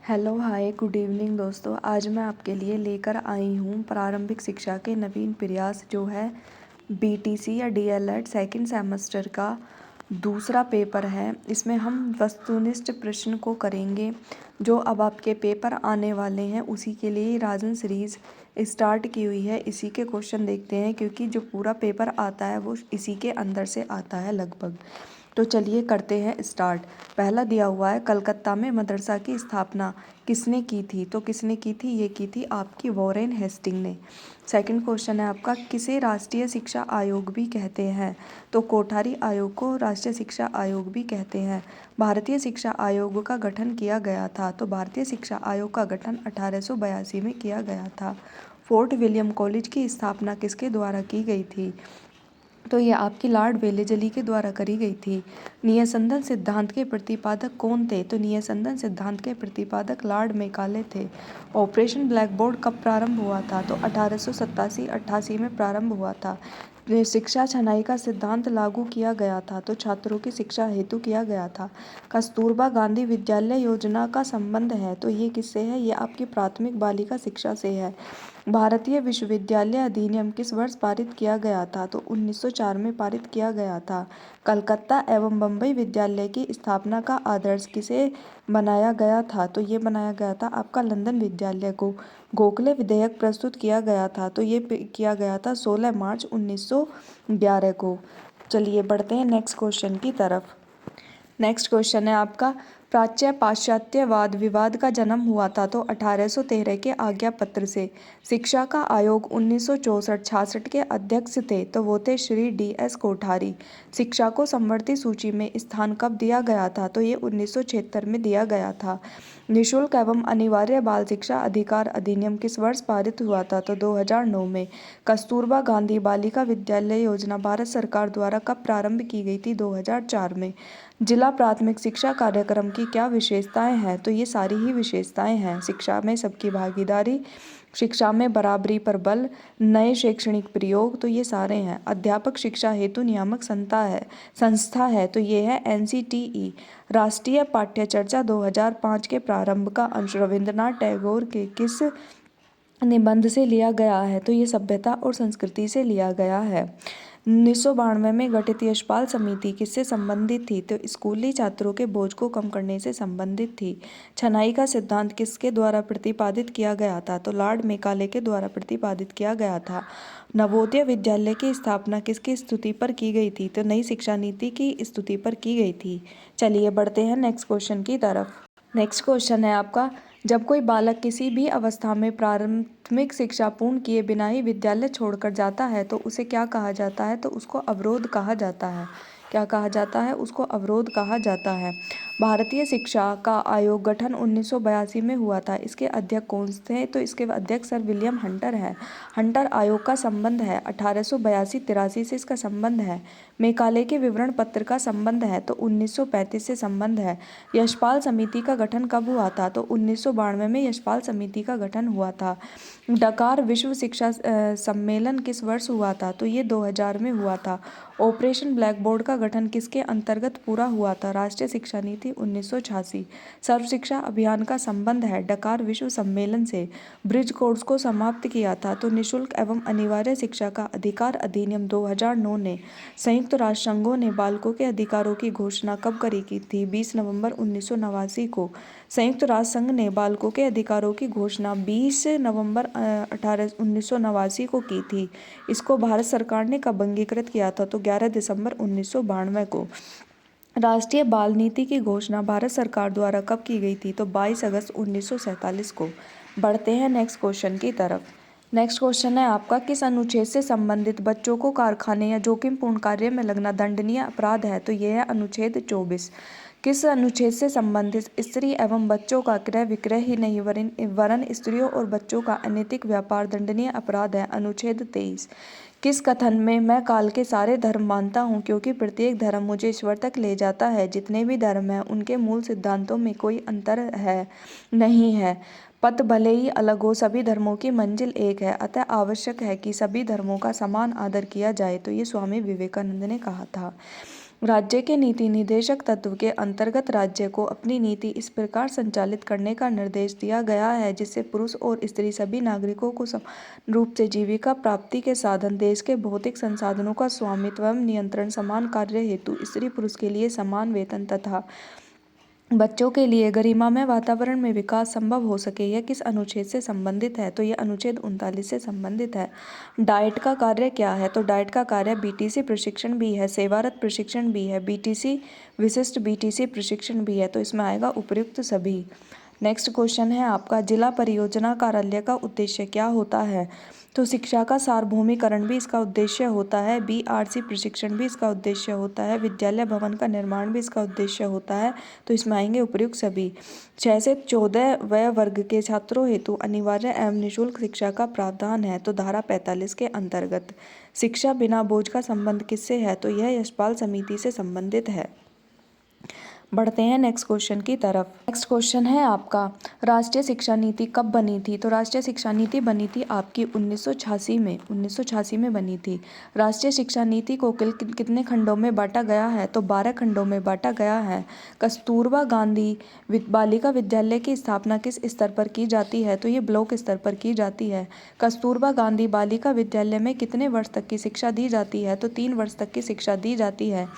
Hello hi good evening दोस्तों। आज मैं आपके लिए लेकर आई हूँ प्रारंभिक शिक्षा के नवीन प्रयास जो है बीटीसी या डीएलएड सेकंड सेमेस्टर का दूसरा पेपर है। इसमें हम वस्तुनिष्ठ प्रश्न को करेंगे जो अब आपके पेपर आने वाले हैं उसी के लिए राजन सीरीज़ स्टार्ट की हुई है। इसी के क्वेश्चन देखते हैं क्योंकि जो पूरा पेपर आता है वो इसी के अंदर से आता है लगभग। तो चलिए करते हैं स्टार्ट। पहला दिया हुआ है कलकत्ता में मदरसा की स्थापना किसने की थी? तो किसने की थी? ये की थी आपकी वॉरेन हेस्टिंग ने। सेकंड क्वेश्चन है आपका किसे राष्ट्रीय शिक्षा आयोग भी कहते हैं? तो कोठारी आयोग को राष्ट्रीय शिक्षा आयोग भी कहते हैं। भारतीय शिक्षा आयोग का गठन किया गया था। तो भारतीय शिक्षा आयोग का गठन 1882 में किया गया था। फोर्ट विलियम कॉलेज की स्थापना किसके द्वारा की गई थी? तो ये आपकी लॉर्ड वेलेजली के द्वारा करी गई थी। नियसंदन सिद्धांत के प्रतिपादक कौन थे? तो नियसंदन सिद्धांत के प्रतिपादक लॉर्ड मेकाले थे। ऑपरेशन ब्लैक बोर्ड कब प्रारंभ हुआ था? तो 1887-88 में प्रारंभ हुआ था। शिक्षा छनाई का सिद्धांत लागू किया गया था। तो छात्रों की शिक्षा हेतु किया गया था। कस्तूरबा गांधी विद्यालय योजना का संबंध है। तो ये किससे है? ये आपकी प्राथमिक बालिका शिक्षा से है। भारतीय विश्वविद्यालय अधिनियम किस वर्ष पारित किया गया था? तो 1904 में पारित किया गया था। कलकत्ता एवं बम्बई विद्यालय की स्थापना का आदर्श किसे बनाया गया था? तो ये बनाया गया था आपका लंदन विद्यालय को। गोखले विधेयक प्रस्तुत किया गया था। तो ये किया गया था 16 मार्च 1911 को। चलिए बढ़ते हैं नेक्स्ट क्वेश्चन की तरफ। नेक्स्ट क्वेश्चन है आपका प्राच्य पाश्चात्यवाद विवाद का जन्म हुआ था। तो 1813 के आज्ञा पत्र से। शिक्षा का आयोग 1964-66 के अध्यक्ष थे। तो वो थे श्री DS कोठारी। शिक्षा को समवर्ती सूची में स्थान कब दिया गया था? तो ये 1976 में दिया गया था। निःशुल्क एवं अनिवार्य बाल शिक्षा अधिकार अधिनियम किस वर्ष पारित हुआ था? तो 2009 में। कस्तूरबा गांधी बालिका विद्यालय योजना भारत सरकार द्वारा कब प्रारंभ की गई थी? 2004 में। जिला प्राथमिक शिक्षा कार्यक्रम की क्या विशेषताएं हैं? तो ये सारी ही विशेषताएं हैं। शिक्षा में सबकी भागीदारी, शिक्षा में बराबरी पर बल, नए शैक्षणिक प्रयोग, तो ये सारे हैं। अध्यापक शिक्षा हेतु नियामक संस्था है। तो ये है NCTE। राष्ट्रीय पाठ्यचर्या 2005 के प्रारंभ का अंश रविंद्रनाथ टैगोर के किस निबंध से लिया गया है? तो ये सभ्यता और संस्कृति से लिया गया है। 1992 में गठित यशपाल समिति किससे संबंधित थी? तो स्कूली छात्रों के बोझ को कम करने से संबंधित थी। छनाई का सिद्धांत किसके द्वारा प्रतिपादित किया गया था? तो लॉर्ड मेकाले के द्वारा प्रतिपादित किया गया था। नवोदय विद्यालय की स्थापना किसकी स्तुति पर की गई थी? तो नई शिक्षा नीति की स्तुति पर की गई थी। चलिए बढ़ते हैं नेक्स्ट क्वेश्चन की तरफ। नेक्स्ट क्वेश्चन है आपका जब कोई बालक किसी भी अवस्था में प्राथमिक शिक्षा पूर्ण किए बिना ही विद्यालय छोड़कर जाता है तो उसे क्या कहा जाता है? तो उसको अवरोध कहा जाता है। क्या कहा जाता है? उसको अवरोध कहा जाता है। भारतीय शिक्षा का आयोग गठन 1982 में हुआ था। इसके अध्यक्ष कौन थे? तो इसके अध्यक्ष सर विलियम हंटर है। हंटर आयोग का संबंध है 1882-83 से इसका संबंध है। मेकाले के विवरण पत्र का संबंध है तो 1935 से संबंध है। यशपाल समिति का गठन कब हुआ था? तो 1992 में यशपाल समिति का गठन हुआ था। डकार विश्व शिक्षा सम्मेलन किस वर्ष हुआ था? तो ये 2000 में हुआ था। ऑपरेशन ब्लैक बोर्ड का गठन किसके अंतर्गत पूरा हुआ था? राष्ट्रीय शिक्षा नीति 1986। सर्व शिक्षा अभियान का संबंध है डकार विश्व सम्मेलन से। ब्रिज कोर्स को समाप्त किया था। तो निःशुल्क एवं अनिवार्य शिक्षा का अधिकार अधिनियम 2009 ने। संयुक्त राष्ट्र संघों ने बालकों के अधिकारों की घोषणा कब करी की थी? 20 नवंबर 1989 को। संयुक्त राष्ट्र संघ ने बालकों के अधिकारों की घोषणा 20 नवंबर 1989 को की थी। इसको भारत सरकार ने कब अंगीकृत किया था? तो 11 दिसंबर 1992 को। राष्ट्रीय बाल नीति की घोषणा भारत सरकार द्वारा कब की गई थी? तो 22 अगस्त 1947 को। बढ़ते हैं नेक्स्ट क्वेश्चन की तरफ। नेक्स्ट क्वेश्चन है आपका किस अनुच्छेद से संबंधित बच्चों को कारखाने या जोखिमपूर्ण कार्य में लगना दंडनीय अपराध है? तो यह है अनुच्छेद 24। किस अनुच्छेद से संबंधित स्त्री एवं बच्चों का क्रय विक्रय ही नहीं वरन स्त्रियों और बच्चों का अनैतिक व्यापार दंडनीय अपराध है? अनुच्छेद 23। किस कथन में मैं काल के सारे धर्म मानता हूँ क्योंकि प्रत्येक धर्म मुझे ईश्वर तक ले जाता है। जितने भी धर्म हैं उनके मूल सिद्धांतों में कोई अंतर है नहीं है। पथ भले ही अलग हो सभी धर्मों की मंजिल एक है अतः आवश्यक है कि सभी धर्मों का समान आदर किया जाए। तो ये स्वामी विवेकानंद ने कहा था। राज्य के नीति निदेशक तत्व के अंतर्गत राज्य को अपनी नीति इस प्रकार संचालित करने का निर्देश दिया गया है जिससे पुरुष और स्त्री सभी नागरिकों को समान रूप से जीविका प्राप्ति के साधन, देश के भौतिक संसाधनों का स्वामित्व एवं नियंत्रण, समान कार्य हेतु स्त्री पुरुष के लिए समान वेतन तथा बच्चों के लिए गरिमामय वातावरण में विकास संभव हो सके। यह किस अनुच्छेद से संबंधित है? तो यह अनुच्छेद 39 से संबंधित है। डाइट का कार्य क्या है? तो डाइट का कार्य बीटीसी प्रशिक्षण भी है, सेवारत प्रशिक्षण भी है, बीटीसी विशिष्ट बीटीसी प्रशिक्षण भी है। तो इसमें आएगा उपयुक्त सभी। नेक्स्ट क्वेश्चन है आपका, जिला परियोजना कार्यालय का उद्देश्य क्या होता है? तो शिक्षा का सार्वभौमिकरण भी इसका उद्देश्य होता है, बीआरसी प्रशिक्षण भी इसका उद्देश्य होता है, विद्यालय भवन का निर्माण भी इसका उद्देश्य होता है। तो इसमें आएंगे उपयुक्त सभी। 6 से 14 वय वर्ग के छात्रों हेतु अनिवार्य एवं निःशुल्क शिक्षा का प्रावधान है। तो धारा 45 के अंतर्गत शिक्षा बिना बोझ का संबंध किससे है? तो यह यशपाल समिति से संबंधित है। बढ़ते हैं नेक्स्ट क्वेश्चन की तरफ। नेक्स्ट क्वेश्चन है आपका, राष्ट्रीय शिक्षा नीति कब बनी थी? तो राष्ट्रीय शिक्षा नीति बनी थी आपकी 1986 में बनी थी। राष्ट्रीय शिक्षा नीति को कितने खंडों में बांटा गया है? तो 12 खंडों में बांटा गया है। कस्तूरबा गांधी बालिका विद्यालय की स्थापना किस स्तर पर की जाती है? तो ये ब्लॉक स्तर पर की जाती है। कस्तूरबा गांधी बालिका विद्यालय में कितने वर्ष तक की शिक्षा दी जाती है? तो 3 वर्ष तक की शिक्षा दी जाती है।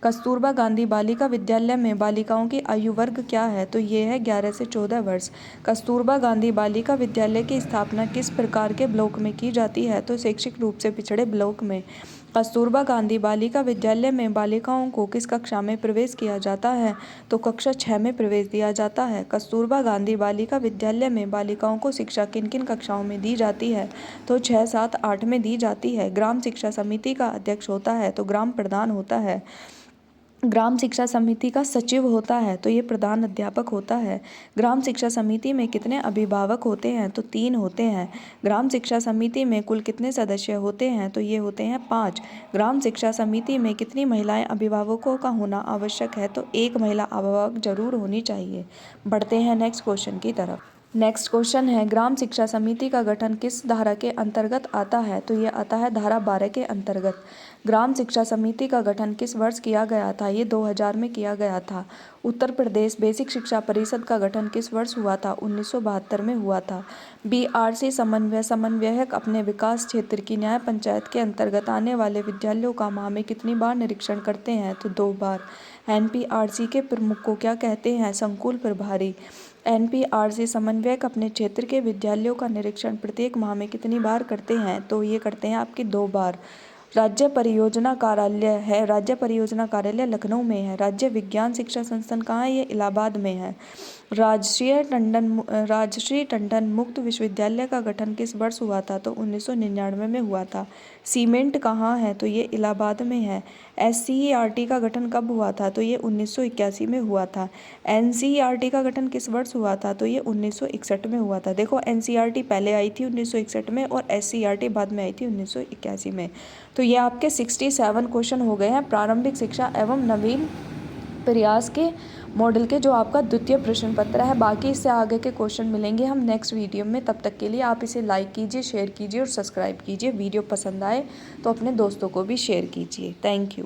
कस्तूरबा गांधी बालिका विद्यालय में बालिकाओं की आयु वर्ग क्या है? तो ये है 11 से 14 वर्ष। कस्तूरबा गांधी बालिका विद्यालय की स्थापना किस प्रकार के ब्लॉक में की जाती है? तो शैक्षिक रूप से पिछड़े ब्लॉक में। कस्तूरबा गांधी बालिका विद्यालय में बालिकाओं को किस कक्षा में प्रवेश किया जाता है? तो कक्षा 6 में प्रवेश दिया जाता है। कस्तूरबा गांधी बालिका विद्यालय में बालिकाओं को शिक्षा किन किन कक्षाओं में दी जाती है? तो 6, 7, 8 में दी जाती है। ग्राम शिक्षा समिति का अध्यक्ष होता है तो ग्राम प्रधान होता है। ग्राम शिक्षा समिति का सचिव होता है तो ये प्रधान अध्यापक होता है। ग्राम शिक्षा समिति में कितने अभिभावक होते हैं? तो 3 होते हैं। ग्राम शिक्षा समिति में कुल कितने सदस्य होते हैं? तो ये होते हैं 5। ग्राम शिक्षा समिति में कितनी महिलाएं अभिभावकों का होना आवश्यक है? तो 1 महिला अभिभावक जरूर होनी चाहिए। बढ़ते हैं नेक्स्ट क्वेश्चन की तरफ। नेक्स्ट क्वेश्चन है, ग्राम शिक्षा समिति का गठन किस धारा के अंतर्गत आता है? तो ये आता है धारा 12 के अंतर्गत। ग्राम शिक्षा समिति का गठन किस वर्ष किया गया था? ये 2000 में किया गया था। उत्तर प्रदेश बेसिक शिक्षा परिषद का गठन किस वर्ष हुआ था? 1972 में हुआ था। बीआरसी समन्वयक अपने विकास क्षेत्र की न्याय पंचायत के अंतर्गत आने वाले विद्यालयों का माह में कितनी बार निरीक्षण करते हैं? तो 2 बार। एनपीआरसी के प्रमुख को क्या कहते हैं? संकुल प्रभारी। एनपीआरसी समन्वयक अपने क्षेत्र के विद्यालयों का निरीक्षण प्रत्येक माह में कितनी बार करते हैं? तो ये करते हैं आपकी 2 बार। राज्य परियोजना कार्यालय है, राज्य परियोजना कार्यालय लखनऊ में है। राज्य विज्ञान शिक्षा संस्थान कहाँ है? ये इलाहाबाद में है। राजश्री टंडन मुक्त विश्वविद्यालय का गठन किस वर्ष हुआ था? तो 1999 में हुआ था। सीमेंट कहाँ है? तो ये इलाहाबाद में है। एससीईआरटी का गठन कब हुआ था? तो ये 1981 में हुआ था। एनसीईआरटी का गठन किस वर्ष हुआ था? तो ये 1961 में हुआ था। देखो एनसीईआरटी पहले आई थी 1961 में और एससीईआरटी बाद में आई थी 1981 में। तो ये आपके 67 क्वेश्चन हो गए हैं प्रारंभिक शिक्षा एवं नवीन प्रयास के मॉडल के, जो आपका द्वितीय प्रश्न पत्र है। बाकी इससे आगे के क्वेश्चन मिलेंगे हम नेक्स्ट वीडियो में। तब तक के लिए आप इसे लाइक कीजिए, शेयर कीजिए और सब्सक्राइब कीजिए। वीडियो पसंद आए तो अपने दोस्तों को भी शेयर कीजिए। Thank you.